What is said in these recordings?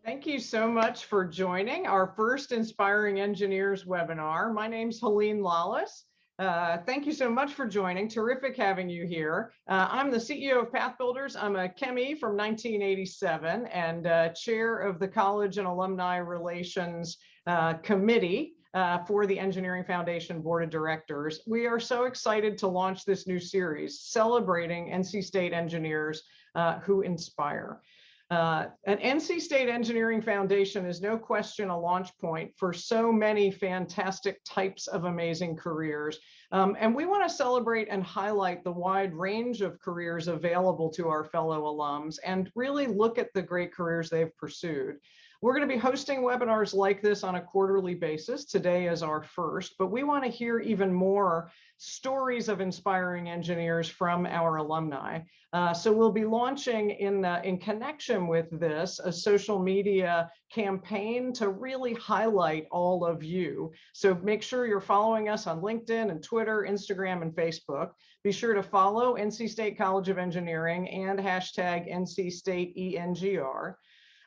Thank you so much for joining our first Inspiring Engineers webinar. My name's Helene Lollis. Thank you so much for joining. Terrific having you here. I'm the CEO of Pathbuilders. I'm a ChemE from 1987 and chair of the College and Alumni Relations Committee for the Engineering Foundation Board of Directors. We are so excited to launch this new series celebrating NC State engineers who inspire. An NC State Engineering Foundation is no question a launch point for so many fantastic types of amazing careers. And we want to celebrate and highlight the wide range of careers available to our fellow alums and really look at the great careers they've pursued. We're going to be hosting webinars like this on a quarterly basis. Today is our first, but we want to hear even more stories of inspiring engineers from our alumni. So we'll be launching in connection with this a social media campaign to really highlight all of you. So make sure you're following us on LinkedIn and Twitter, Instagram, and Facebook. Be sure to follow NC State College of Engineering and hashtag NC State ENGR.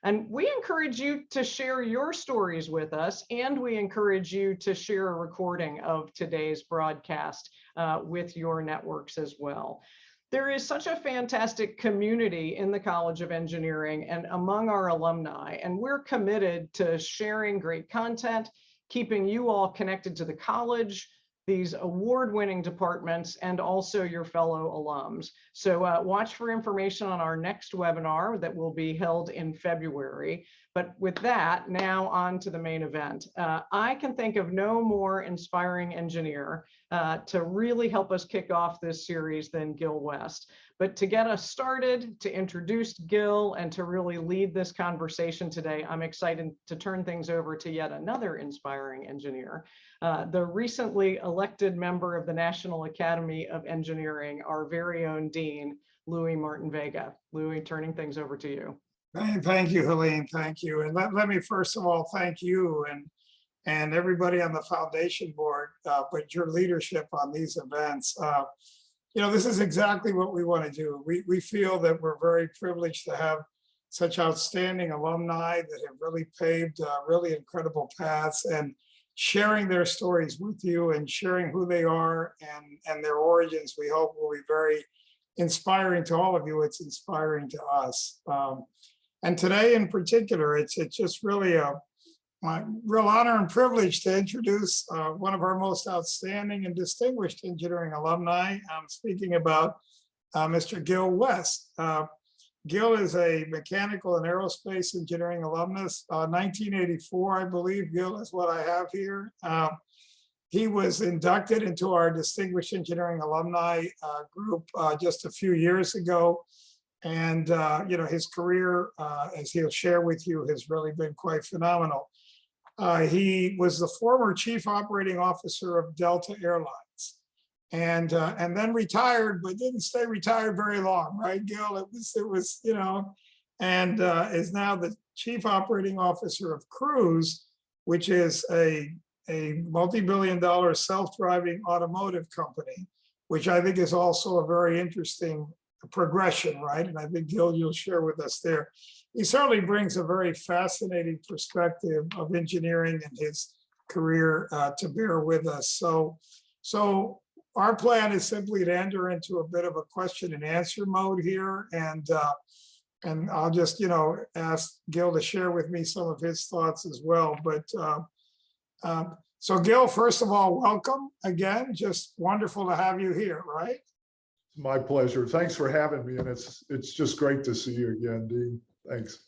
And we encourage you to share your stories with us, and we encourage you to share a recording of today's broadcast with your networks as well. There is such a fantastic community in the College of Engineering and among our alumni, and we're committed to sharing great content, keeping you all connected to the college, these award-winning departments, and also your fellow alums. So watch for information on our next webinar that will be held in February. But with that, now on to the main event. I can think of no more inspiring engineer to really help us kick off this series than Gil West. But to get us started, to introduce Gil and to really lead this conversation today, I'm excited to turn things over to yet another inspiring engineer, the recently elected member of the National Academy of Engineering, our very own Dean, Louis Martin-Vega. Louis, turning things over to you. Thank you, Helene. Thank you. And let me first of all thank you and everybody on the foundation board, but your leadership on these events. You know, this is exactly what we want to do. We feel that we're very privileged to have such outstanding alumni that have really paved really incredible paths, and sharing their stories with you and sharing who they are and their origins, we hope will be very inspiring to all of you. It's inspiring to us. And today in particular, it's just really a real honor and privilege to introduce one of our most outstanding and distinguished engineering alumni. I'm speaking about Mr. Gil West. Gil is a mechanical and aerospace engineering alumnus, 1984, I believe. Gil is what I have here. He was inducted into our distinguished engineering alumni group just a few years ago. And you know, his career, as he'll share with you, has really been quite phenomenal. He was the former chief operating officer of Delta Airlines, and then retired, but didn't stay retired very long, right, Gil? It was you know, and is now the chief operating officer of Cruise, which is a multi-billion-dollar self-driving automotive company, which I think is also a very interesting progression, right? And I think Gil, you'll share with us there. He certainly brings a very fascinating perspective of engineering and his career to bear with us. So our plan is simply to enter into a bit of a question and answer mode here, and I'll just, you know, ask Gil to share with me some of his thoughts as well. But so Gil, first of all, welcome again. Just wonderful to have you here, right? My pleasure. Thanks for having me, and it's just great to see you again, Dean. Thanks.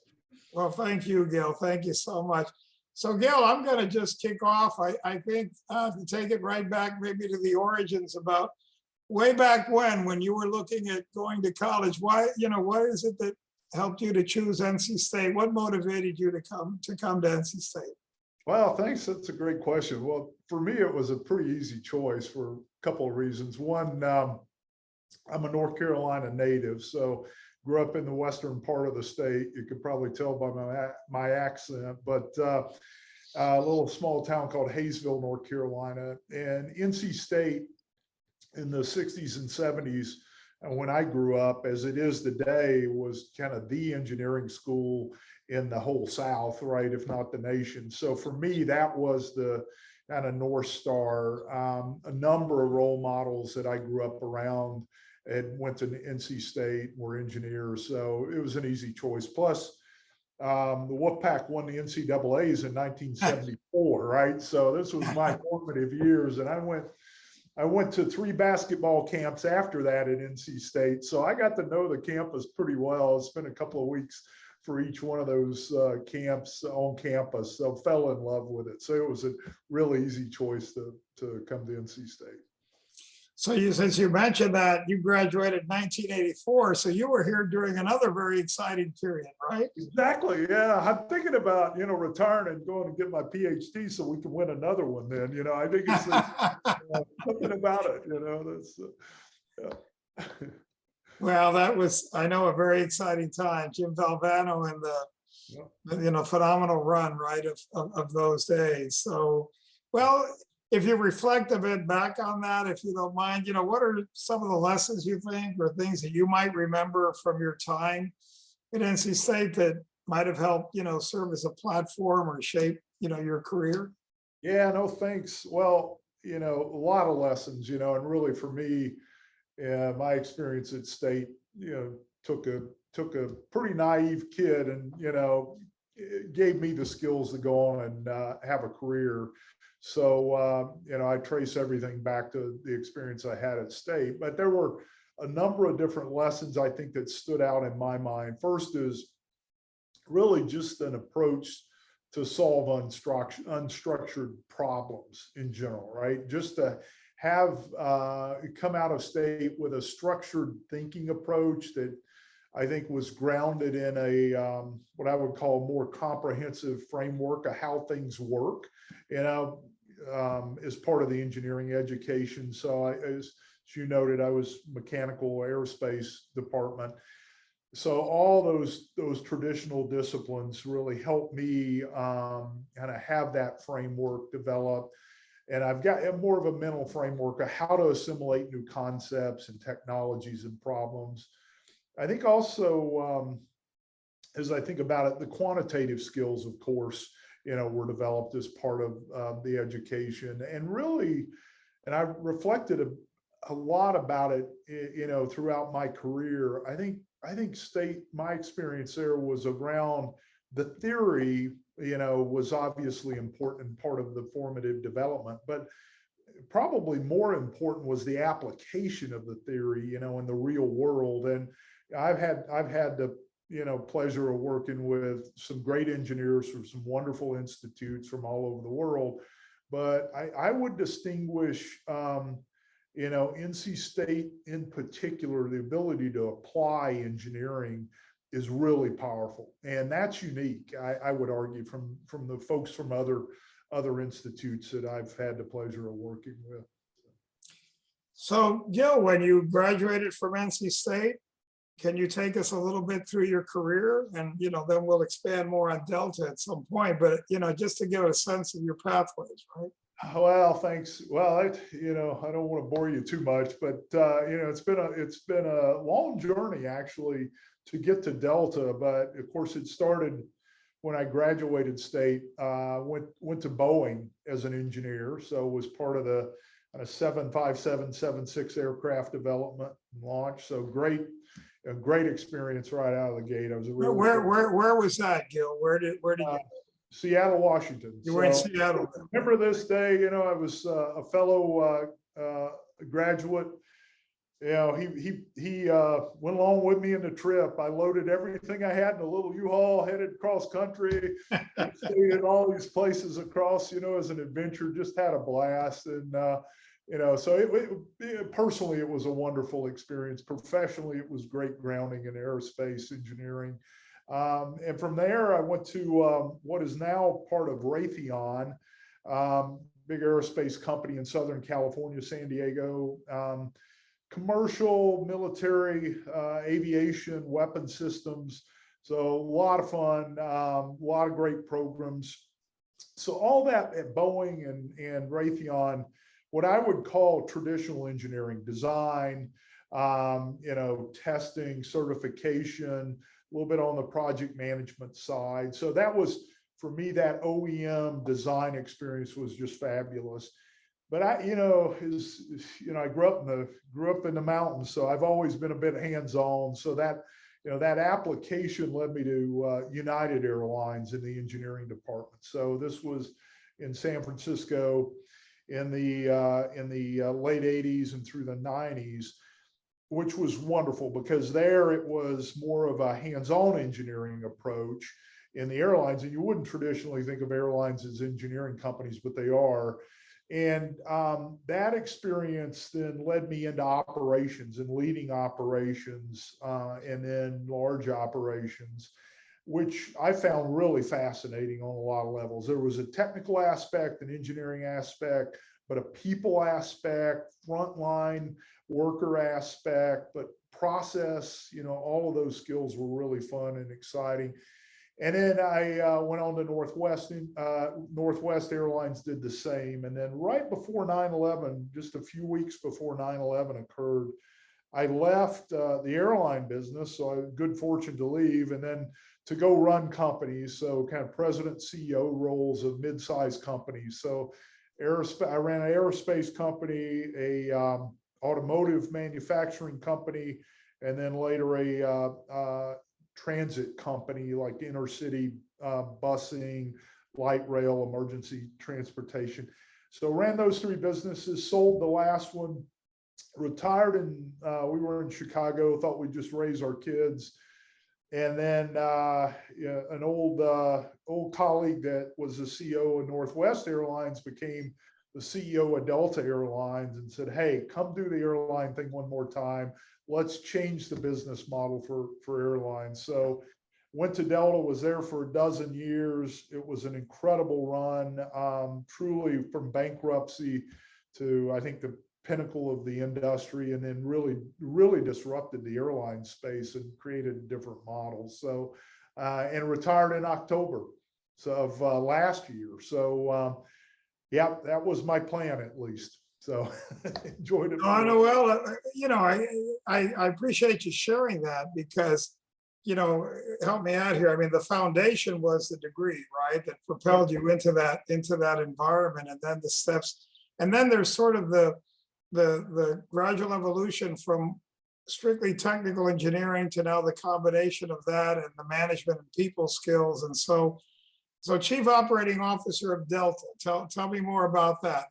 Well, thank you, Gil. Thank you so much. So, Gil, I'm going to just kick off. I think to take it right back, maybe to the origins about way back when you were looking at going to college. Why, you know, what is it that helped you to choose NC State? What motivated you to come to NC State? Well, thanks. That's a great question. Well, for me, it was a pretty easy choice for a couple of reasons. One, I'm a North Carolina native, so grew up in the western part of the state. You could probably tell by my accent, but a little small town called Hayesville, North Carolina. And NC State in the 60s and 70s when I grew up, as it is today, was kind of the engineering school in the whole South, right, if not the nation. So for me, that was the kind of North Star. A number of role models that I grew up around and went to NC State, were engineers, so it was an easy choice. Plus, the Wolfpack won the NCAAs in 1974, right? So this was my formative years, and I went to 3 basketball camps after that at NC State, so I got to know the campus pretty well. I spent a couple of weeks for each one of those camps on campus, so fell in love with it. So it was a really easy choice to come to NC State. So since you mentioned that you graduated in 1984, so you were here during another very exciting period, right? Exactly. Yeah, I'm thinking about retiring and going to get my PhD so we can win another one. Then I think it's something about it. That's yeah. Well, that was, I know, a very exciting time. Jim Valvano and the phenomenal run, right, of those days. So, well, if you reflect a bit back on that, if you don't mind, what are some of the lessons you think or things that you might remember from your time at NC State that might have helped, serve as a platform or shape, your career? Yeah, no, thanks. Well, a lot of lessons, and really for me, my experience at State, took a pretty naive kid and, it gave me the skills to go on and have a career. So, I trace everything back to the experience I had at State, but there were a number of different lessons I think that stood out in my mind. First is really just an approach to solve unstructured problems in general, right? Just to have come out of State with a structured thinking approach that I think was grounded in a what I would call a more comprehensive framework of how things work, as part of the engineering education. So as you noted, I was mechanical aerospace department. So all those traditional disciplines really helped me kind of have that framework develop. And I've got more of a mental framework of how to assimilate new concepts and technologies and problems. I think also, as I think about it, the quantitative skills, of course, were developed as part of the education. And really, and I've reflected a lot about it, throughout my career. I think State, my experience there was around the theory, was obviously important part of the formative development, but probably more important was the application of the theory, in the real world. And I've had the pleasure of working with some great engineers from some wonderful institutes from all over the world, but I would distinguish NC State in particular, the ability to apply engineering is really powerful, and that's unique. I would argue from the folks from other institutes that I've had the pleasure of working with. So, Gil, when you graduated from NC State, can you take us a little bit through your career? And, then we'll expand more on Delta at some point, but, just to give a sense of your pathways, right? Well, thanks. Well, I don't want to bore you too much, but, it's been a long journey actually to get to Delta. But of course it started when I graduated State, went to Boeing as an engineer. So was part of the 757, 76 aircraft development and launch. So a great experience right out of the gate. I was a real where was that, Gil? Where did you? Seattle, Washington. You were in Seattle. Remember this day, I was a fellow graduate. He went along with me in the trip. I loaded everything I had in a little U-Haul, headed cross country, stayed in all these places across, as an adventure, just had a blast. And, so personally, it was a wonderful experience. Professionally, it was great grounding in aerospace engineering. And from there, I went to what is now part of Raytheon, big aerospace company in Southern California, San Diego, commercial, military, aviation, weapon systems. So a lot of fun, a lot of great programs. So all that at Boeing and Raytheon, what I would call traditional engineering, design, testing, certification, a little bit on the project management side. So that was, for me, that OEM design experience was just fabulous. But I grew up in the mountains, so I've always been a bit hands-on. So that, that application led me to United Airlines in the engineering department. So this was in San Francisco in the late 80s and through the 90s, which was wonderful because there it was more of a hands-on engineering approach in the airlines. And you wouldn't traditionally think of airlines as engineering companies, but they are. And that experience then led me into operations and leading operations and then large operations, which I found really fascinating on a lot of levels. There was a technical aspect, an engineering aspect, but a people aspect, frontline worker aspect, but process, all of those skills were really fun and exciting. And then I went on to Northwest, and Northwest Airlines did the same. And then right before 9/11, just a few weeks before 9/11 occurred, I left the airline business. So I had good fortune to leave and then to go run companies. So kind of president, CEO roles of mid-sized companies. So I ran an aerospace company, a automotive manufacturing company, and then later a transit company like intercity busing, light rail, emergency transportation. So ran those three businesses, sold the last one, retired, and we were in Chicago, thought we'd just raise our kids. And then an old colleague that was the CEO of Northwest Airlines became the CEO of Delta Airlines and said, hey, come do the airline thing one more time. Let's change the business model for airlines. So went to Delta, was there for a dozen years. It was an incredible run, truly from bankruptcy to, I think, the pinnacle of the industry, and then really disrupted the airline space and created different models. So, and retired in October of last year. So, yeah, that was my plan at least. So enjoyed it. Oh, no, well, I appreciate you sharing that because, help me out here. I mean, the foundation was the degree, right, that propelled you into that environment, and then the steps, and then there's sort of the gradual evolution from strictly technical engineering to now the combination of that and the management and people skills. And so Chief Operating Officer of Delta, tell me more about that.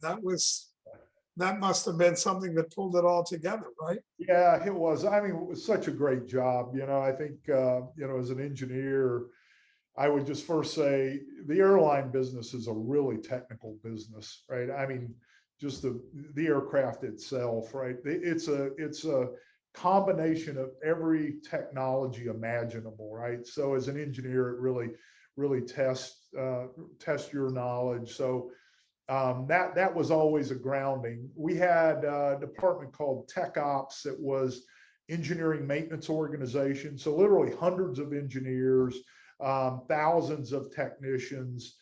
That must have been something that pulled it all together, right? Yeah, it was. I mean, it was such a great job. I think, as an engineer, I would just first say the airline business is a really technical business, right? I mean, just the aircraft itself, right? It's a combination of every technology imaginable, right? So as an engineer, it really tests your knowledge. So that was always a grounding. We had a department called Tech Ops that was engineering maintenance organization. So literally hundreds of engineers, thousands of technicians,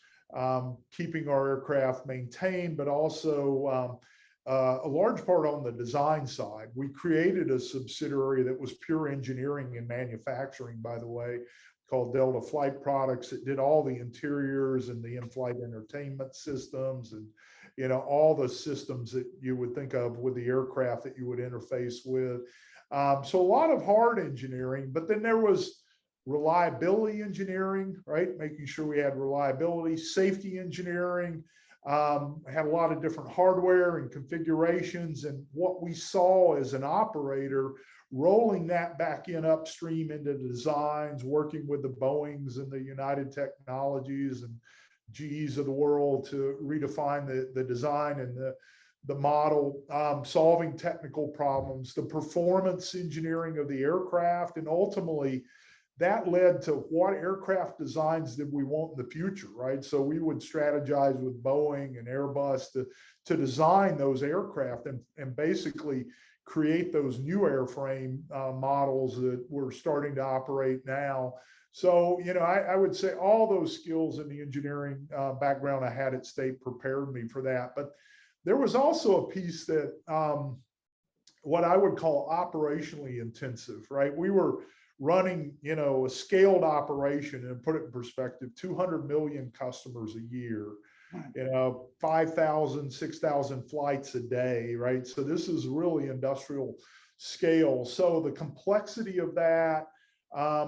keeping our aircraft maintained, but also a large part on the design side. We created a subsidiary that was pure engineering and manufacturing, by the way, called Delta Flight Products. It did all the interiors and the in-flight entertainment systems and all the systems that you would think of with the aircraft that you would interface with. So a lot of hard engineering, but then there was reliability engineering, right? Making sure we had reliability, safety engineering, had a lot of different hardware and configurations. And what we saw as an operator, rolling that back in upstream into designs, working with the Boeings and the United Technologies and GEs of the world to redefine the design and the model, solving technical problems, the performance engineering of the aircraft, and ultimately that led to what aircraft designs did we want in the future, right? So we would strategize with Boeing and Airbus to design those aircraft and basically create those new airframe models that we're starting to operate now. So, I would say all those skills in the engineering background I had at State prepared me for that. But there was also a piece that what I would call operationally intensive, right? We were running, a scaled operation, and put it in perspective, 200 million customers a year, 5,000, 6,000 flights a day, right? So this is really industrial scale. So the complexity of that,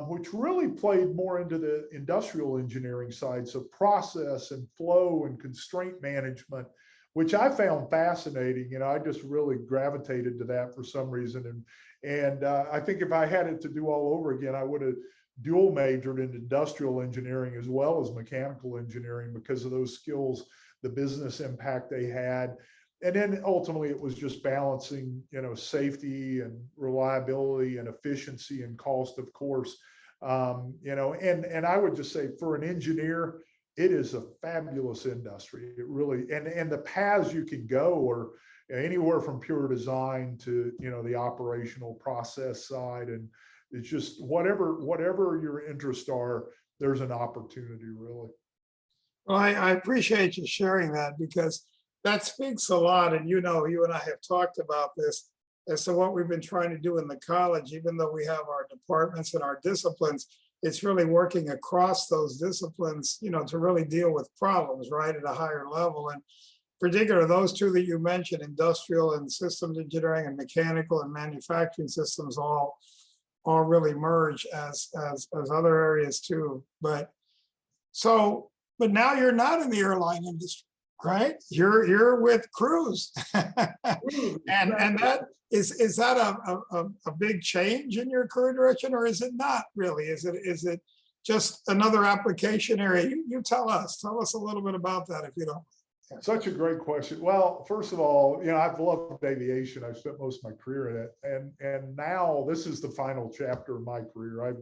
which really played more into the industrial engineering side, so process and flow and constraint management, which I found fascinating. I just really gravitated to that for some reason. And I think if I had it to do all over again, I would have dual majored in industrial engineering as well as mechanical engineering because of those skills, the business impact they had. And then ultimately it was just balancing, safety and reliability and efficiency and cost, of course. And I would just say for an engineer, it is a fabulous industry. It really, and the paths you can go are anywhere from pure design to, the operational process side. And it's just whatever your interests are, there's an opportunity, really. Well, I appreciate you sharing that, because that speaks a lot. And you and I have talked about this as to what we've been trying to do in the college. Even though we have our departments and our disciplines, it's really working across those disciplines, to really deal with problems, right, at a higher level. And particular, those two that you mentioned, industrial and systems engineering and mechanical and manufacturing systems, all really merge as other areas too. But now you're not in the airline industry, right? You're with cruise. and that is that a big change in your career direction, or is it not really? Is it just another application area? You tell us a little bit about that, if you don't. Such a great question. Well, first of all, I've loved aviation. I've spent most of my career in it, and now this is the final chapter of my career.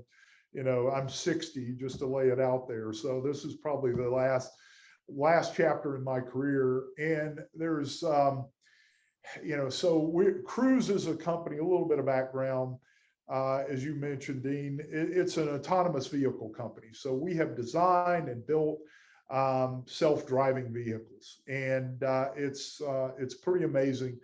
I'm 60, just to lay it out there. So this is probably the last chapter in my career. And there's, Cruise is a company. A little bit of background, as you mentioned, Dean. It's an autonomous vehicle company. So we have designed and built self-driving vehicles, and it's pretty amazing.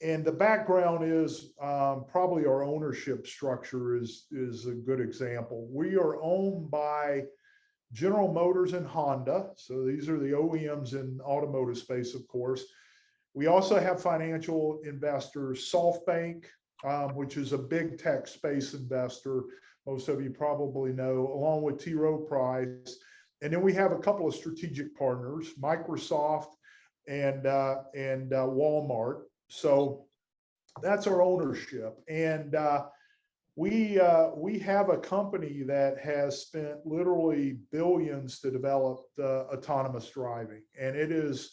And the background is probably our ownership structure is a good example. We are owned by General Motors and Honda, so these are the OEMs in automotive space, of course. We also have financial investors, SoftBank, which is a big tech space investor, most of you probably know, along with T. Rowe Price. And then we have a couple of strategic partners, Microsoft and Walmart. So that's our ownership. And we have a company that has spent literally billions to develop autonomous driving. And it is,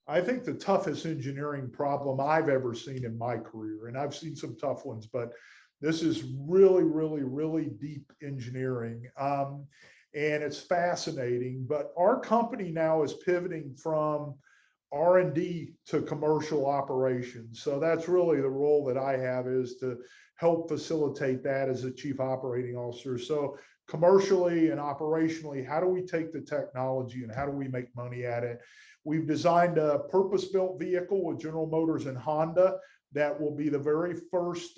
I think, the toughest engineering problem I've ever seen in my career. And I've seen some tough ones, but this is really, really, really deep engineering. And it's fascinating. But our company now is pivoting from R&D to commercial operations. So that's really the role that I have, is to help facilitate that as a chief operating officer. So commercially and operationally, how do we take the technology and how do we make money at it? We've designed a purpose-built vehicle with General Motors and Honda that will be the very first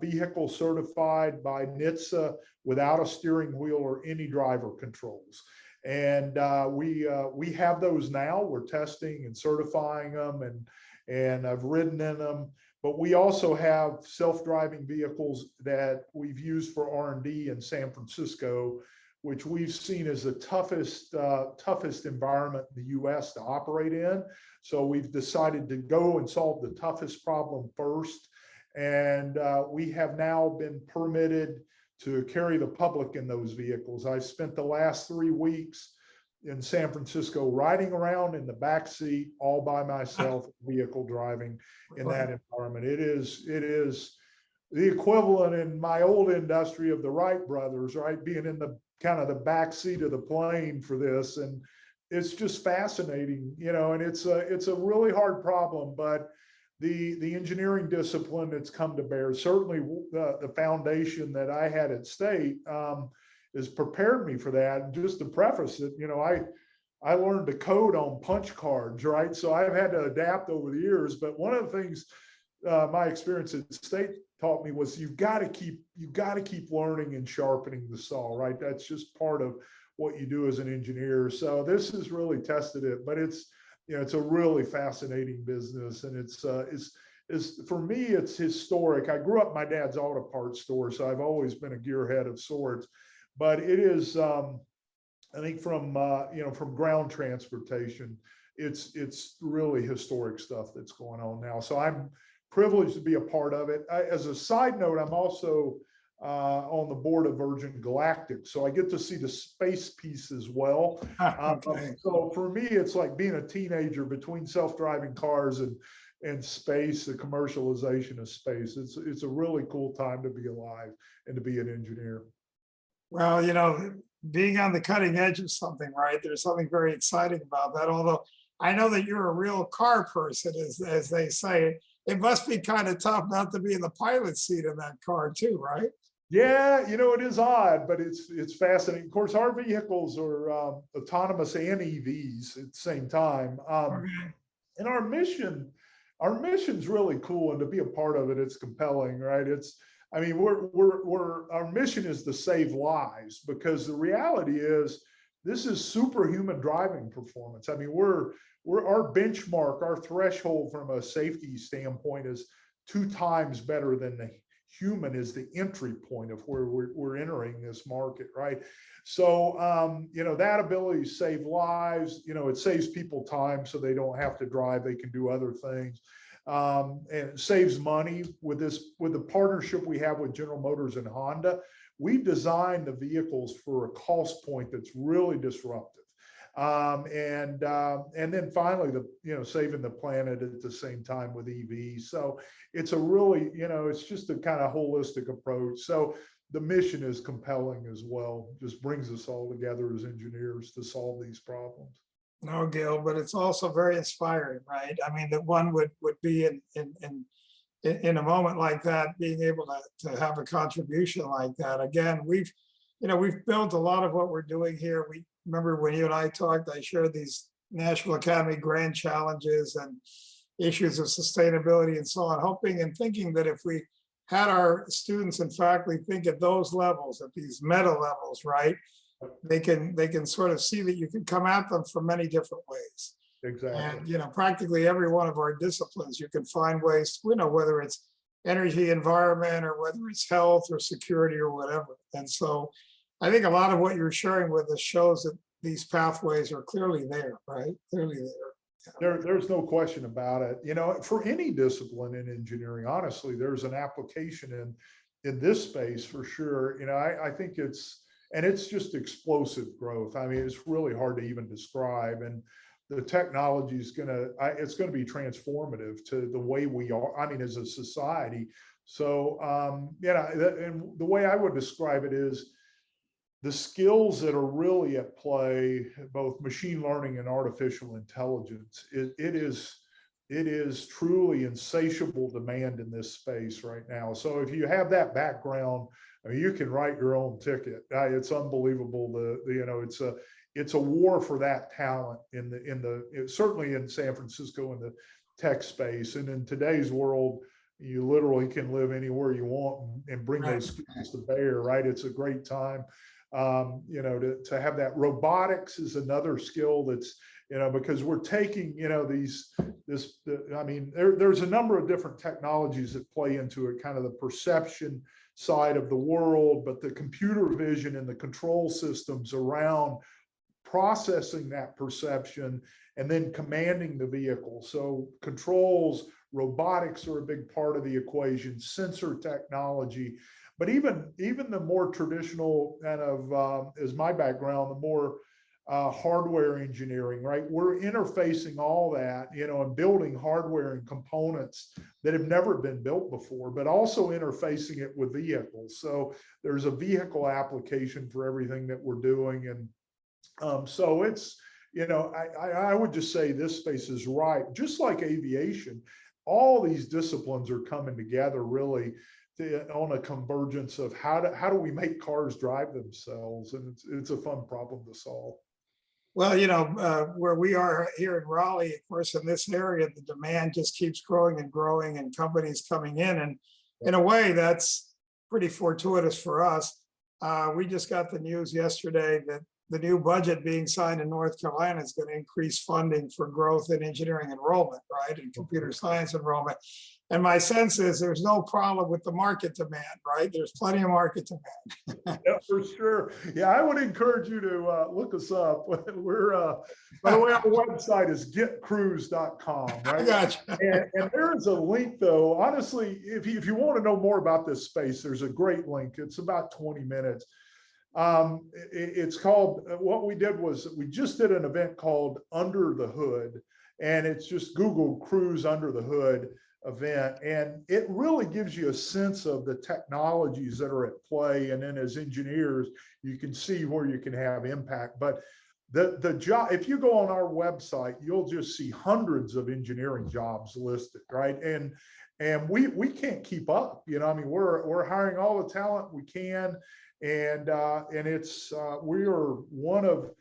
vehicle certified by NHTSA without a steering wheel or any driver controls. And we have those now. We're testing and certifying them, and I've ridden in them. But we also have self-driving vehicles that we've used for R&D in San Francisco, which we've seen as the toughest environment in the US to operate in. So we've decided to go and solve the toughest problem first. And we have now been permitted to carry the public in those vehicles. I spent the last 3 weeks in San Francisco riding around in the back seat all by myself, vehicle driving in that environment. It is the equivalent in my old industry of the Wright brothers, right? Being in the kind of the back seat of the plane for this. And it's just fascinating, and it's a really hard problem, but the engineering discipline that's come to bear, certainly the foundation that I had at State has prepared me for that. And just to preface it, I learned to code on punch cards, right? So I've had to adapt over the years. But one of the things my experience at State taught me was you got to keep learning and sharpening the saw, right? That's just part of what you do as an engineer. So this has really tested it, but it's, you know, it's a really fascinating business, and it's for me, it's historic. I grew up, my dad's auto parts store, so I've always been a gearhead of sorts, but it is, I think from, you know, from ground transportation, it's really historic stuff that's going on now. So I'm privileged to be a part of it. As a side note, I'm also on the board of Virgin Galactic, so I get to see the space piece as well. Okay. So for me, it's like being a teenager between self-driving cars and space, the commercialization of space. It's a really cool time to be alive and to be an engineer. Well, you know, being on the cutting edge of something, right? There's something very exciting about that. Although I know that you're a real car person, as they say. It must be kind of tough not to be in the pilot seat in that car too, right? Yeah, you know, it is odd, but it's fascinating. Of course, our vehicles are autonomous and EVs at the same time. Okay. And our mission's really cool, and to be a part of it, it's compelling, right? I mean, our mission is to save lives, because the reality is this is superhuman driving performance. I mean, our benchmark, our threshold from a safety standpoint is 2 times better than the human is the entry point of where we're entering this market, right? So, you know, that ability to save lives, you know, it saves people time so they don't have to drive, they can do other things. And it saves money with the partnership we have with General Motors and Honda. We've designed the vehicles for a cost point that's really disruptive. And then finally, saving the planet at the same time with EVs. So it's a really, you know, it's just a kind of holistic approach. So the mission is compelling as well, just brings us all together as engineers to solve these problems. No, Gil, but it's also very inspiring, right? I mean, that one would be in a moment like that, being able to have a contribution like that. Again, we've built a lot of what we're doing here. We remember when you and I talked, I shared these National Academy Grand Challenges and issues of sustainability and so on, hoping and thinking that if we had our students and faculty think at those levels, at these meta levels, right, they can sort of see that you can come at them from many different ways. Exactly. And, you know, practically every one of our disciplines, you can find ways, you know, whether it's energy, environment, or whether it's health or security or whatever. And so I think a lot of what you're sharing with us shows that these pathways are clearly there, right? Clearly there. There's no question about it. You know, for any discipline in engineering, honestly, there's an application in this space for sure. You know, I think it's just explosive growth. I mean, it's really hard to even describe. And the technology is it's going to be transformative to the way we are, I mean, as a society. So, and the way I would describe it is the skills that are really at play, both machine learning and artificial intelligence, it is truly insatiable demand in this space right now. So if you have that background, I mean, you can write your own ticket. It's unbelievable. It's a war for that talent certainly in San Francisco in the tech space. And in today's world, you literally can live anywhere you want and bring those skills to bear, right? It's a great time. To have that. Robotics is another skill that's, because we're taking, there's a number of different technologies that play into it, kind of the perception side of the world, but the computer vision and the control systems around processing that perception and then commanding the vehicle. So controls, robotics are a big part of the equation, sensor technology. But even the more traditional kind of, as my background, the more hardware engineering, right? We're interfacing all that, and building hardware and components that have never been built before, but also interfacing it with vehicles. So there's a vehicle application for everything that we're doing. And so it's, I would just say this space is ripe, just like aviation. All these disciplines are coming together really on a convergence of how do we make cars drive themselves, and it's a fun problem to solve. Well, where we are here in Raleigh, of course, in this area, the demand just keeps growing and growing and companies coming in. And in a way, that's pretty fortuitous for us. We just got the news yesterday that the new budget being signed in North Carolina is going to increase funding for growth in engineering enrollment, right, and computer science enrollment. And my sense is there's no problem with the market demand, right? There's plenty of market demand. Yeah, for sure. Yeah, I would encourage you to look us up. We're, by the way, our website is getcruise.com, I right? got you. And there is a link, though. Honestly, if you want to know more about this space, there's a great link. It's about 20 minutes. It's called, what we did was we just did an event called Under the Hood, and it's just Google Cruise Under the Hood event, and it really gives you a sense of the technologies that are at play. And then as engineers, you can see where you can have impact. But the job, if you go on our website, you'll just see hundreds of engineering jobs listed, right? And we can't keep up. I mean, we're hiring all the talent we can, and it's we are one of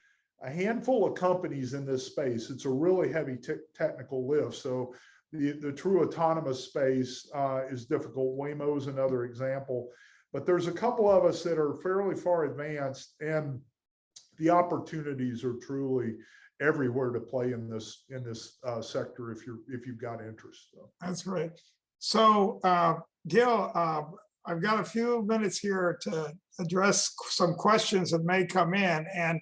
a handful of companies in this space. It's a really heavy technical lift. So the true autonomous space is difficult. Waymo is another example, but there's a couple of us that are fairly far advanced, and the opportunities are truly everywhere to play in this sector if you've got interest. So. That's great. So Gil, I've got a few minutes here to address some questions that may come in, and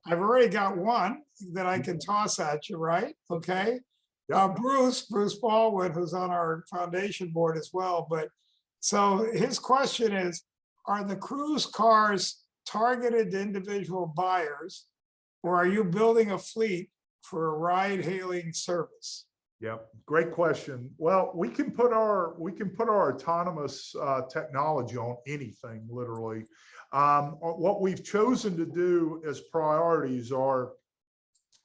I've already got one that I can toss at you, right? Okay. Bruce Baldwin, who's on our foundation board as well. But so his question is, are the cruise cars targeted to individual buyers, or are you building a fleet for a ride hailing service? Yep, great question. Well, we can put our autonomous technology on anything, literally. What we've chosen to do as priorities are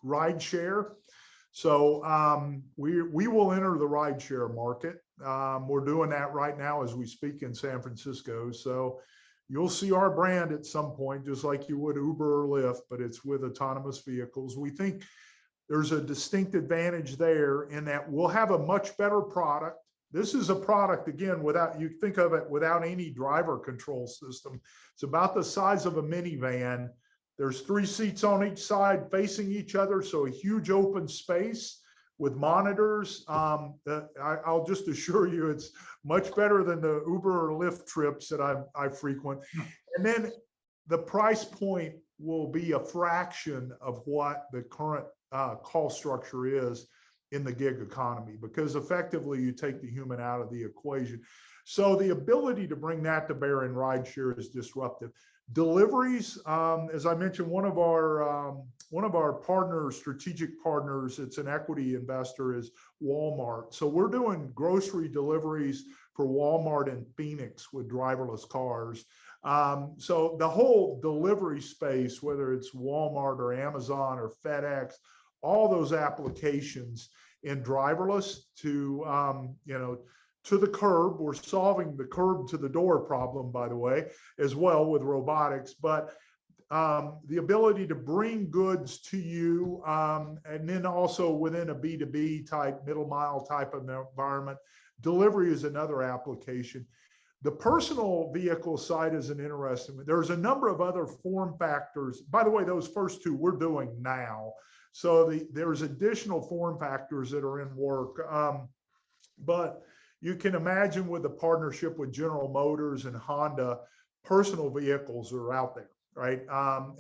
ride share. So we will enter the rideshare market. We're doing that right now as we speak in San Francisco. So you'll see our brand at some point, just like you would Uber or Lyft, but it's with autonomous vehicles. We think there's a distinct advantage there in that we'll have a much better product. This is a product, again, you think of it without any driver control system. It's about the size of a minivan. There's 3 seats on each side facing each other, so a huge open space with monitors. I'll just assure you it's much better than the Uber or Lyft trips that I frequent. And then the price point will be a fraction of what the current cost structure is in the gig economy, because effectively you take the human out of the equation. So the ability to bring that to bear in rideshare is disruptive. Deliveries, as I mentioned, one of our partners, strategic partners, it's an equity investor, is Walmart. So we're doing grocery deliveries for Walmart in Phoenix with driverless cars. So the whole delivery space, whether it's Walmart or Amazon or FedEx, all those applications in driverless to the curb. We're solving the curb to the door problem, by the way, as well with robotics, but the ability to bring goods to you, and then also within a B2B type, middle mile type of environment, delivery is another application. The personal vehicle side is an interesting one. There's a number of other form factors. By the way, those first 2 we're doing now. So there's additional form factors that are in work. But you can imagine with the partnership with General Motors and Honda, personal vehicles are out there, right?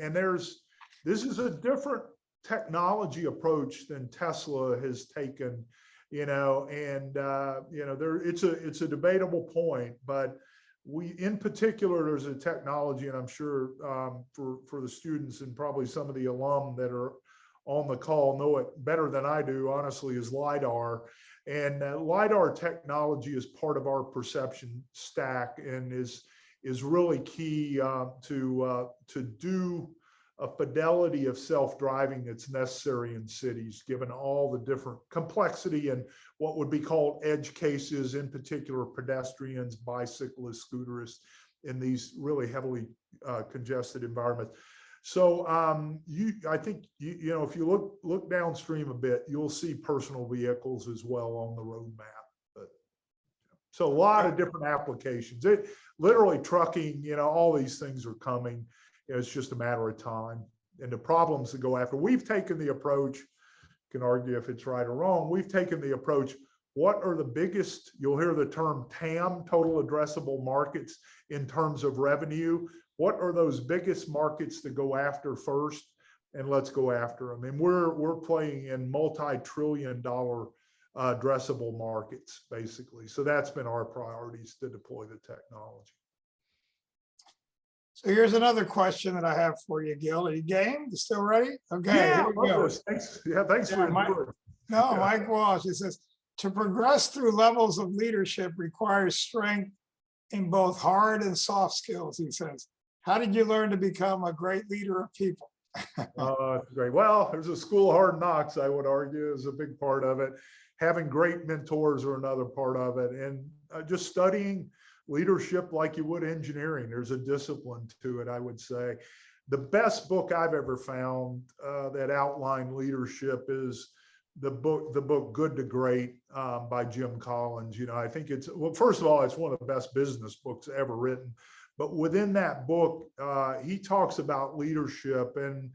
And this is a different technology approach than Tesla has taken, and it's a debatable point, but in particular, there's a technology, and I'm sure for the students and probably some of the alum that are on the call know it better than I do, honestly, is LiDAR. And LiDAR technology is part of our perception stack and is really key to do a fidelity of self-driving that's necessary in cities, given all the different complexity and what would be called edge cases, in particular pedestrians, bicyclists, scooterists, in these really heavily congested environments. So I think you know, if you look downstream a bit, you'll see personal vehicles as well on the roadmap. But so a lot of different applications. It literally trucking, you know, all these things are coming. It's just a matter of time. And the problems to go after. We've taken the approach, can argue if it's right or wrong. We've taken the approach, what are the biggest, you'll hear the term TAM, total addressable markets, in terms of revenue. What are those biggest markets to go after first? And let's go after them. And we're playing in multi-trillion-dollar addressable markets, basically. So that's been our priorities to deploy the technology. So here's another question that I have for you, Gil. Are you game? You still ready? Okay, Yeah, here we go. thanks. Yeah, thanks for Mike, enduring. no, Yeah. Mike Walsh, it says, to progress through levels of leadership requires strength in both hard and soft skills, he says. How did you learn to become a great leader of people? Great. Well, there's a school of hard knocks, I would argue, is a big part of it. Having great mentors are another part of it. And just studying leadership like you would engineering. There's a discipline to it, I would say. The best book I've ever found that outlined leadership is the book Good to Great by Jim Collins. You know, I think it's, well, first of all, it's one of the best business books ever written. But within that book, he talks about leadership and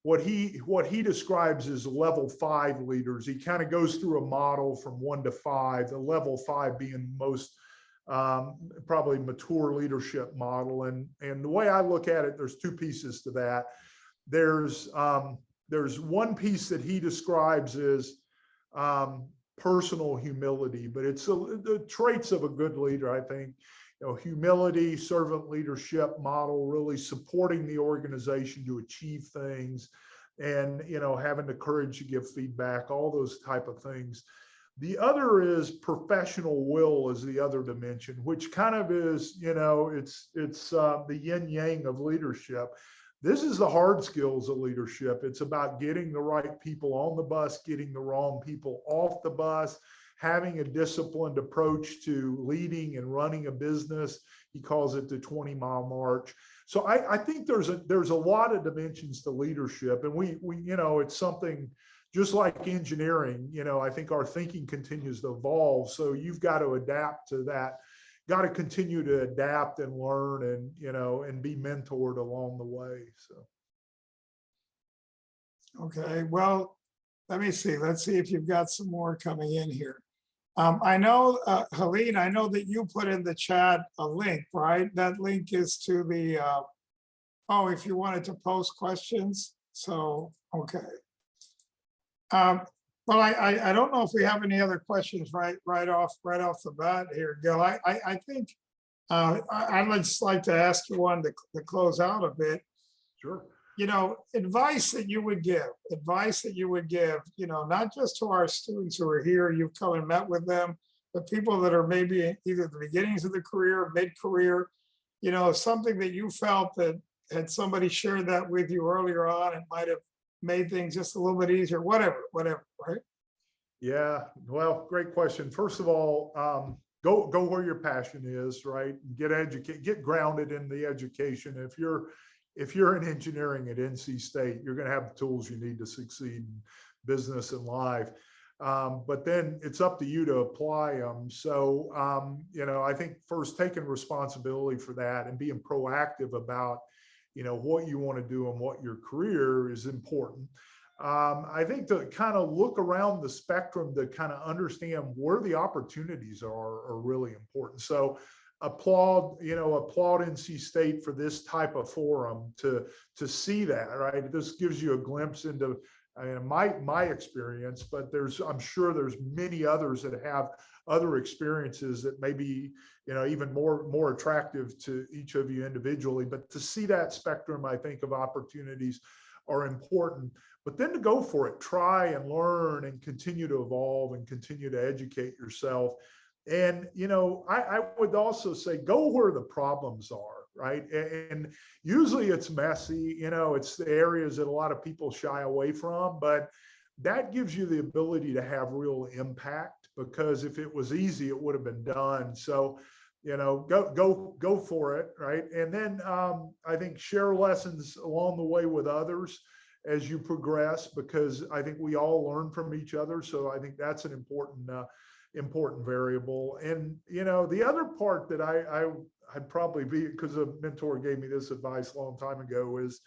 what he describes as level 5 leaders. He kind of goes through a model from 1 to 5, the level 5 being most probably mature leadership model. And the way I look at it, there's 2 pieces to that. There's one piece that he describes as personal humility, but it's the traits of a good leader, I think. You know, humility, servant leadership model, really supporting the organization to achieve things, and, you know, having the courage to give feedback, all those type of things. The other is professional will, is the other dimension, which kind of is, you know, it's the yin yang of leadership. This is the hard skills of leadership. It's about getting the right people on the bus, getting the wrong people off the bus, having a disciplined approach to leading and running a business. He calls it the 20-mile march. So I think there's a lot of dimensions to leadership, and we you know, it's something just like engineering. You know, I think our thinking continues to evolve. So you've got to adapt to that. Got to continue to adapt and learn, and, you know, and be mentored along the way. So. Okay, well, let me see. Let's see if you've got some more coming in here. I know, Helene, I know that you put in the chat a link, right? That link is to the, oh, if you wanted to post questions. So, okay. Well, I don't know if we have any other questions right off the bat here, Gil. I think I'd just like to ask you one to close out a bit. Sure. You know, advice that you would give, you know, not just to our students who are here, you've come and met with them, but people that are maybe either the beginnings of the career, mid-career, you know, something that you felt that had somebody shared that with you earlier on, it might have made things just a little bit easier, whatever, right? Yeah, well, great question. First of all, go where your passion is, right? Get educated, get grounded in the education. If you're in engineering at NC State, you're going to have the tools you need to succeed in business and life. But then it's up to you to apply them. So, you know, I think first taking responsibility for that and being proactive about, you know, what you want to do and what your career is important. I think to kind of look around the spectrum to kind of understand where the opportunities are really important. So applaud NC State for this type of forum to see that, right? This gives you a glimpse into my experience, but I'm sure there's many others that have other experiences that may be, you know, even more attractive to each of you individually. But to see that spectrum, I think, of opportunities are important. But then to go for it, try and learn and continue to evolve and continue to educate yourself. And, you know, I would also say, go where the problems are, right? And usually it's messy, you know, it's the areas that a lot of people shy away from, but that gives you the ability to have real impact, because if it was easy, it would have been done. So go for it, right? And then I think share lessons along the way with others as you progress, because I think we all learn from each other. So I think that's an important variable. And the other part that I'd probably be, because a mentor gave me this advice a long time ago, is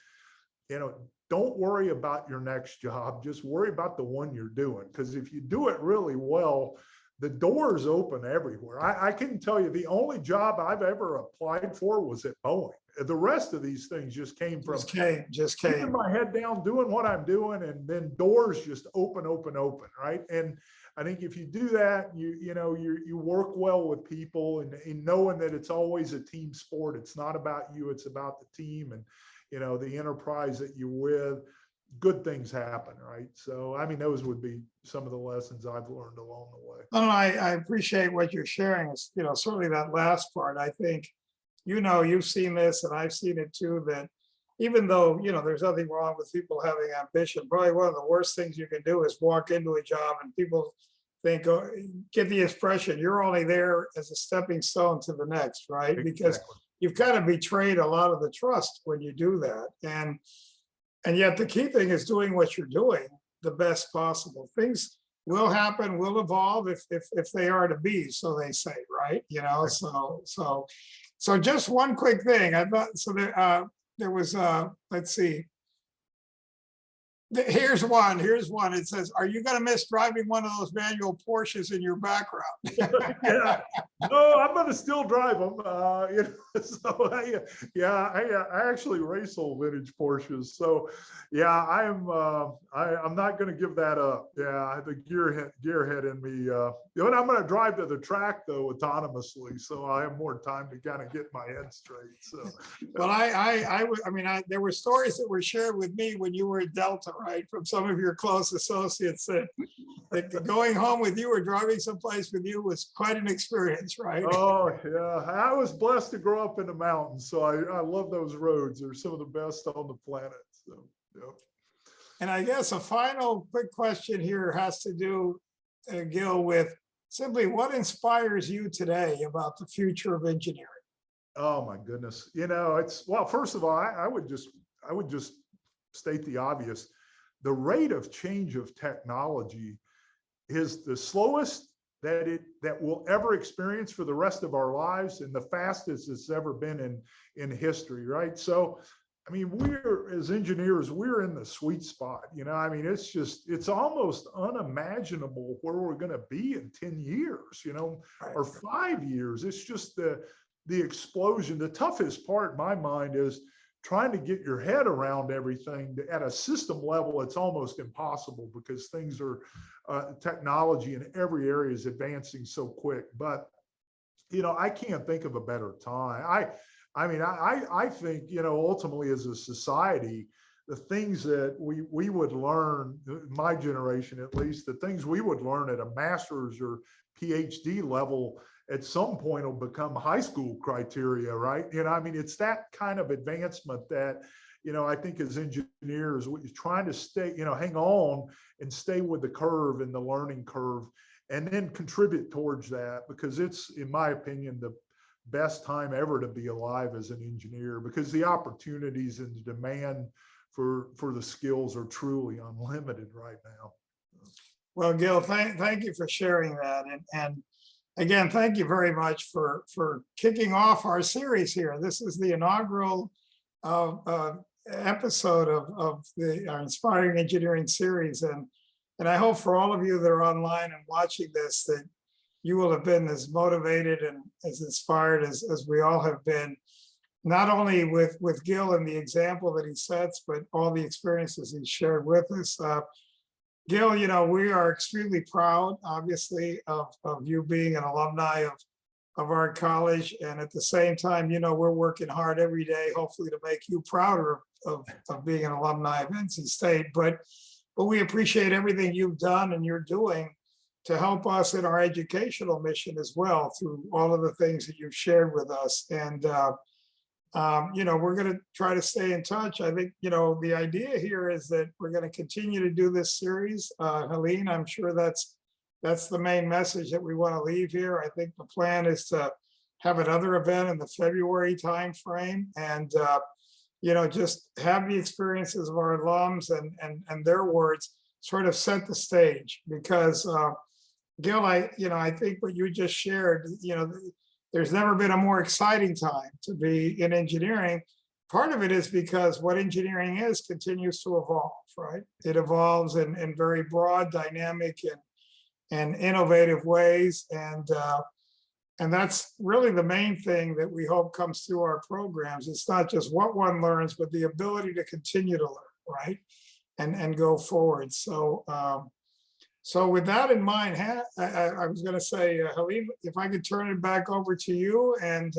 don't worry about your next job, just worry about the one you're doing, because if you do it really well, the doors open everywhere. I can tell you the only job I've ever applied for was at Boeing. The rest of these things just came from just keeping came. my head down, doing what I'm doing, and then doors just open, right? And I think if you do that, you work well with people, and knowing that it's always a team sport. It's not about you, it's about the team and the enterprise that you're with. Good things happen, right? So I mean, those would be some of the lessons I've learned along the way. No, I appreciate what you're sharing. It's, certainly that last part. I think, you've seen this and I've seen it too, that even though, there's nothing wrong with people having ambition, probably one of the worst things you can do is walk into a job and people think, get the expression, you're only there as a stepping stone to the next, right? Because you've kind of betrayed a lot of the trust when you do that. And yet the key thing is doing what you're doing the best possible. Things will happen, will evolve if they are to be, so they say, right? So just one quick thing. I thought so there was let's see. Here's one. It says, "Are you going to miss driving one of those manual Porsches in your background?" Yeah. No, I'm going to still drive them. So I actually race old vintage Porsches. So yeah, I'm not going to give that up. Yeah, the gearhead in me. But I'm going to drive to the track though autonomously, so I have more time to kind of get my head straight. So well, there were stories that were shared with me when you were at Delta, right, from some of your close associates that going home with you or driving someplace with you was quite an experience, right? Oh yeah, I was blessed to grow up in the mountains, so I love those roads. They're some of the best on the planet. So yeah. And I guess a final quick question here has to do, Gil, with simply what inspires you today about the future of engineering? Oh my goodness. Well, first of all, I would just state the obvious. The rate of change of technology is the slowest that we'll ever experience for the rest of our lives, and the fastest it's ever been in history, right? So I mean, as engineers, we're in the sweet spot. It's almost unimaginable where we're going to be in 10 years, or 5 years. It's just the explosion. The toughest part in my mind is trying to get your head around everything at a system level. It's almost impossible because things are technology in every area is advancing so quick. But I can't think of a better time. I think ultimately as a society, the things that we would learn, my generation at least, the things we would learn at a master's or PhD level at some point will become high school criteria, right? It's that kind of advancement that, I think as engineers, we're trying to stay, hang on and stay with the curve and the learning curve, and then contribute towards that, because it's, in my opinion, the best time ever to be alive as an engineer, because the opportunities and the demand for the skills are truly unlimited right now. Well, Gil, thank you for sharing that. And again, thank you very much for kicking off our series here. This is the inaugural episode of our Inspiring Engineering series. And I hope for all of you that are online and watching this, that you will have been as motivated and as inspired as we all have been, not only with Gil and the example that he sets, but all the experiences he shared with us. Gil, we are extremely proud, obviously, of you being an alumni of our college. And at the same time, we're working hard every day, hopefully to make you prouder of being an alumni of NC State. But we appreciate everything you've done and you're doing to help us in our educational mission as well, through all of the things that you've shared with us. And, we're going to try to stay in touch. I think, the idea here is that we're going to continue to do this series. Helene, I'm sure that's the main message that we want to leave here. I think the plan is to have another event in the February timeframe, and just have the experiences of our alums and their words sort of set the stage. Because Gil, I think what you just shared, there's never been a more exciting time to be in engineering. Part of it is because what engineering is continues to evolve, right? It evolves in very broad, dynamic, and innovative ways. And that's really the main thing that we hope comes through our programs. It's not just what one learns, but the ability to continue to learn, right? And go forward. So with that in mind, I was going to say, Helene, if I could turn it back over to you and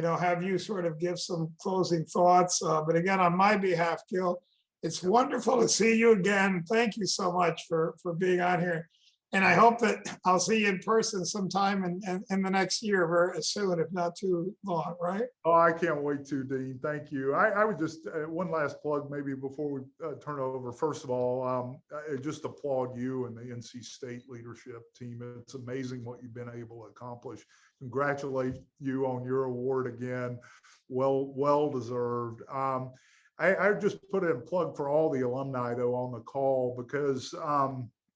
have you sort of give some closing thoughts. But again, on my behalf, Gil, it's wonderful to see you again. Thank you so much for being on here. And I hope that I'll see you in person sometime in the next year, very soon, if not too long, right? Oh, I can't wait to, Dean. Thank you. I would just, one last plug maybe before we turn over. First of all, I just applaud you and the NC State leadership team. It's amazing what you've been able to accomplish. Congratulate you on your award again. Well deserved. I just put in a plug for all the alumni though on the call, because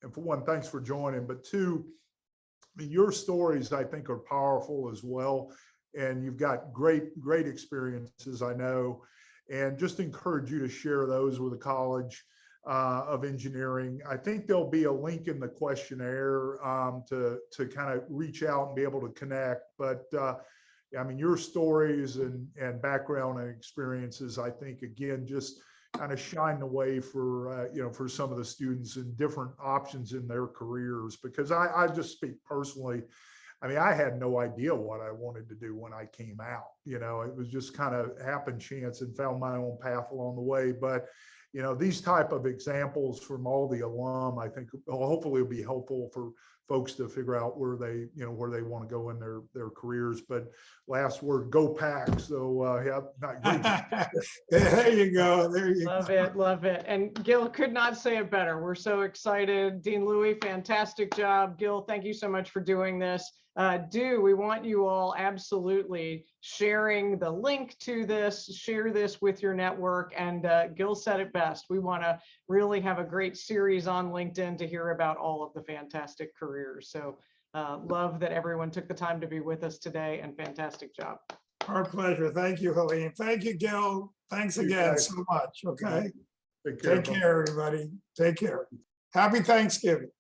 and for one, thanks for joining, but two, your stories I think are powerful as well. And you've got great experiences, I know, and just encourage you to share those with the College of Engineering. I think there'll be a link in the questionnaire to kind of reach out and be able to connect. But I mean, your stories and background and experiences, I think, again, just kind of shine the way for for some of the students and different options in their careers. Because I just speak personally. I mean, I had no idea what I wanted to do when I came out. It was just kind of happen chance and found my own path along the way. But these type of examples from all the alum, I think hopefully will be helpful for folks to figure out where they want to go in their careers. But last word, go Pack. So yeah, not great. There you go. Love it. And Gil could not say it better. We're so excited. Dean Louis, fantastic job. Gil, thank you so much for doing this. We want you all absolutely sharing the link to this, share this with your network. And Gil said it best. We want to really have a great series on LinkedIn to hear about all of the fantastic careers. So love that everyone took the time to be with us today, and fantastic job. Our pleasure. Thank you, Helene. Thank you, Gil. Thanks again so much. Okay. Take care, everybody. Take care. Happy Thanksgiving.